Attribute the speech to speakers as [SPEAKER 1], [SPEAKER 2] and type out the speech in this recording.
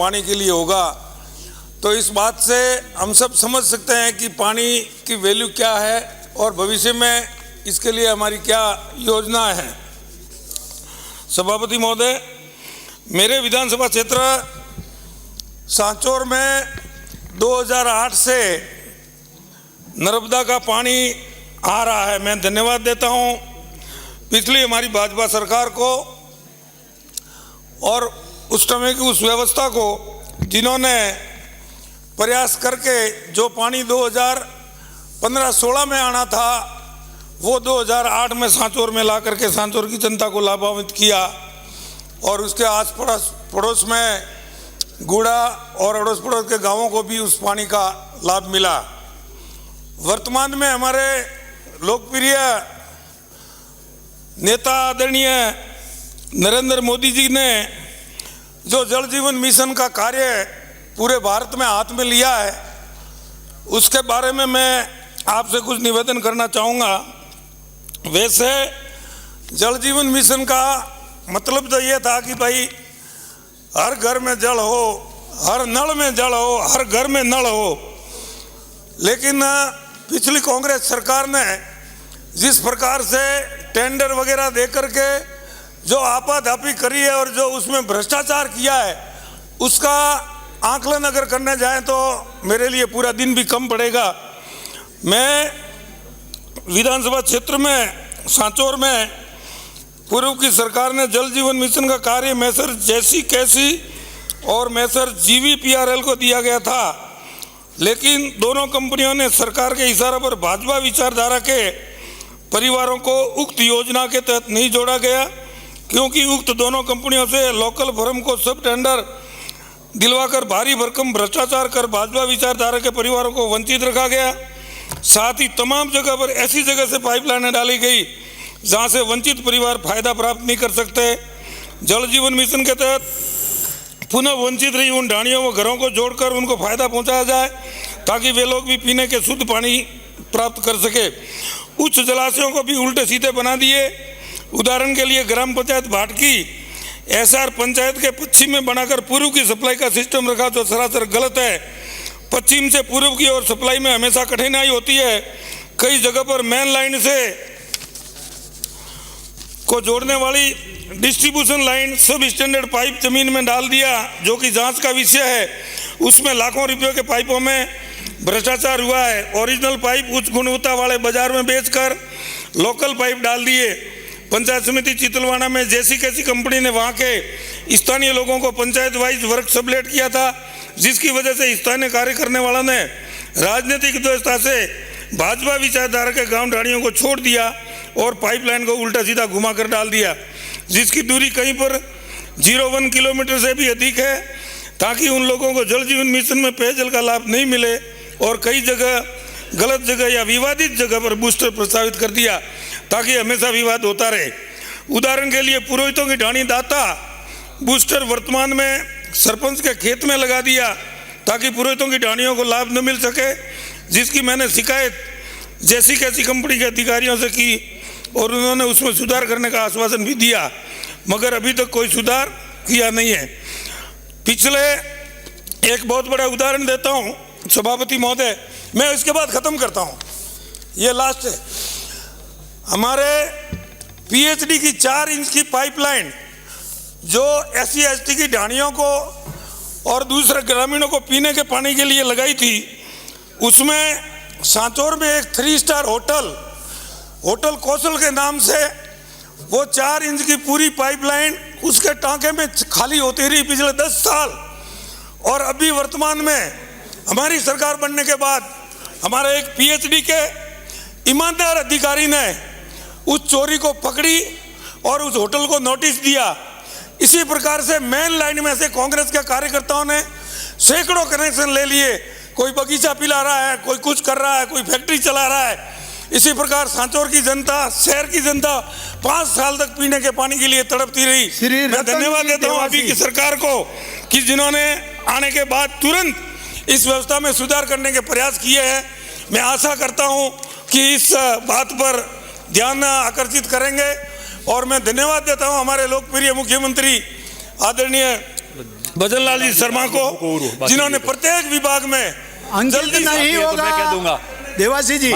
[SPEAKER 1] पानी के लिए होगा, तो इस बात से हम सब समझ सकते हैं कि पानी की वैल्यू क्या है और भविष्य में इसके लिए हमारी क्या योजना है। सभापति महोदय, मेरे विधानसभा क्षेत्र सांचौर में 2008 से नर्मदा का पानी आ रहा है। मैं धन्यवाद देता हूं पिछली हमारी भाजपा सरकार को और उस समय की उस व्यवस्था को जिन्होंने प्रयास करके जो पानी 2015-16 में आना था वो 2008 में सांचौर में ला करके सांचौर की जनता को लाभान्वित किया और उसके आस पड़ोस में गुड़ा और अड़ोस पड़ोस के गांवों को भी उस पानी का लाभ मिला। वर्तमान में हमारे लोकप्रिय नेता आदरणीय नरेंद्र मोदी जी ने जो जल जीवन मिशन का कार्य पूरे भारत में हाथ में लिया है, उसके बारे में मैं आपसे कुछ निवेदन करना चाहूँगा। वैसे जल जीवन मिशन का मतलब तो ये था कि भाई हर घर में जल हो, हर नल में जल हो, हर घर में नल हो, लेकिन पिछली कांग्रेस सरकार ने जिस प्रकार से टेंडर वगैरह दे करके जो आपाधापी करी है और जो उसमें भ्रष्टाचार किया है, उसका आकलन अगर करने जाएं तो मेरे लिए पूरा दिन भी कम पड़ेगा। मैं विधानसभा क्षेत्र में सांचौर में पूर्व की सरकार ने जल जीवन मिशन का कार्य मैसर जैसी कैसी और मैसर जीवीपीआरएल को दिया गया था, लेकिन दोनों कंपनियों ने सरकार के इशारे पर भाजपा विचारधारा के परिवारों को उक्त योजना के तहत नहीं जोड़ा गया, क्योंकि उक्त दोनों कंपनियों से लोकल फर्म को सब टेंडर दिलवाकर भारी भरकम भ्रष्टाचार कर भाजपा विचारधारा के परिवारों को वंचित रखा गया। साथ ही तमाम जगह पर ऐसी जगह से पाइपलाइनें डाली गई जहां से वंचित परिवार फायदा प्राप्त नहीं कर सकते। जल जीवन मिशन के तहत पुनः वंचित रही उन ढाणियों व घरों को जोड़कर उनको फायदा पहुंचाया जाए ताकि वे लोग भी पीने के शुद्ध पानी प्राप्त कर सके। उच्च जलाशयों को भी उल्टे सीधे बना दिए। उदाहरण के लिए ग्राम पंचायत भाटकी एसआर पंचायत के पश्चिम में बनाकर पूर्व की सप्लाई का सिस्टम रखा, जो सरासर गलत है। पश्चिम से पूर्व की ओर सप्लाई में हमेशा कठिनाई होती है। कई जगह पर मेन लाइन से को जोड़ने वाली डिस्ट्रीब्यूशन लाइन सब स्टैंडर्ड पाइप जमीन में डाल दिया, जो कि जांच का विषय है। उसमें लाखों रुपयों के पाइपों में भ्रष्टाचार हुआ है। ओरिजिनल पाइप उच्च गुणवत्ता वाले बाजार में बेचकर लोकल पाइप डाल दिए। पंचायत समिति चितलवाना में जैसी कैसी कंपनी ने वहां के स्थानीय लोगों को पंचायत वाइज वर्क सबलेट किया था, जिसकी वजह से स्थानीय कार्य करने वालों ने राजनीतिक व्यवस्था से भाजपा विचारधारा के गांव ढाणियों को छोड़ दिया और पाइपलाइन को उल्टा सीधा घुमाकर डाल दिया, जिसकी दूरी कहीं पर 0.1 किलोमीटर से भी अधिक है, ताकि उन लोगों को जल जीवन मिशन में पेयजल का लाभ नहीं मिले। और कई जगह गलत जगह या विवादित जगह पर बूस्टर प्रस्तावित कर दिया ताकि हमेशा विवाद होता रहे। उदाहरण के लिए पुरोहितों की ढाणी दाता बूस्टर वर्तमान में सरपंच के खेत में लगा दिया ताकि पुरोहितों की ढाणियों को लाभ न मिल सके, जिसकी मैंने शिकायत जैसी कैसी कंपनी के अधिकारियों से की और उन्होंने उसमें सुधार करने का आश्वासन भी दिया, मगर अभी तक कोई सुधार किया नहीं है। पिछले एक बहुत बड़ा उदाहरण देता हूं सभापति महोदय, मैं इसके बाद खत्म करता हूं, ये लास्ट है। हमारे पीएचडी की 4 इंच की पाइपलाइन जो SC/ST की ढाणियों को और दूसरे ग्रामीणों को पीने के पानी के लिए लगाई थी, उसमें सांचौर में एक 3 स्टार होटल कौशल के नाम से वो 4 इंच की पूरी पाइपलाइन उसके टांके में खाली होती रही पिछले 10 साल। और अभी वर्तमान में हमारी सरकार बनने के बाद हमारे एक पीएचडी के ईमानदार अधिकारी ने उस चोरी को पकड़ी और उस होटल को नोटिस दिया। इसी प्रकार से मेन लाइन में से कांग्रेस के कार्यकर्ताओं ने सैकड़ों कनेक्शन ले लिए। कोई बगीचा पिला रहा है, कोई कुछ कर रहा है, कोई फैक्ट्री चला रहा है। इसी प्रकार सांचौर की जनता, शहर की जनता 5 साल तक पीने के पानी के लिए तड़पती रही। मैं धन्यवाद देता हूं अभी की सरकार को कि जिन्होंने आने के बाद तुरंत इस व्यवस्था में सुधार करने के प्रयास किए हैं। मैं आशा करता हूं कि इस बात पर ध्यान आकर्षित करेंगे और मैं धन्यवाद देता हूं हमारे लोकप्रिय मुख्यमंत्री आदरणीय भजनलाल जी शर्मा को, जिन्होंने प्रत्येक विभाग में
[SPEAKER 2] अंकित नहीं
[SPEAKER 3] तो मैं कह
[SPEAKER 2] होगा
[SPEAKER 3] दूंगा
[SPEAKER 2] देवासी जी।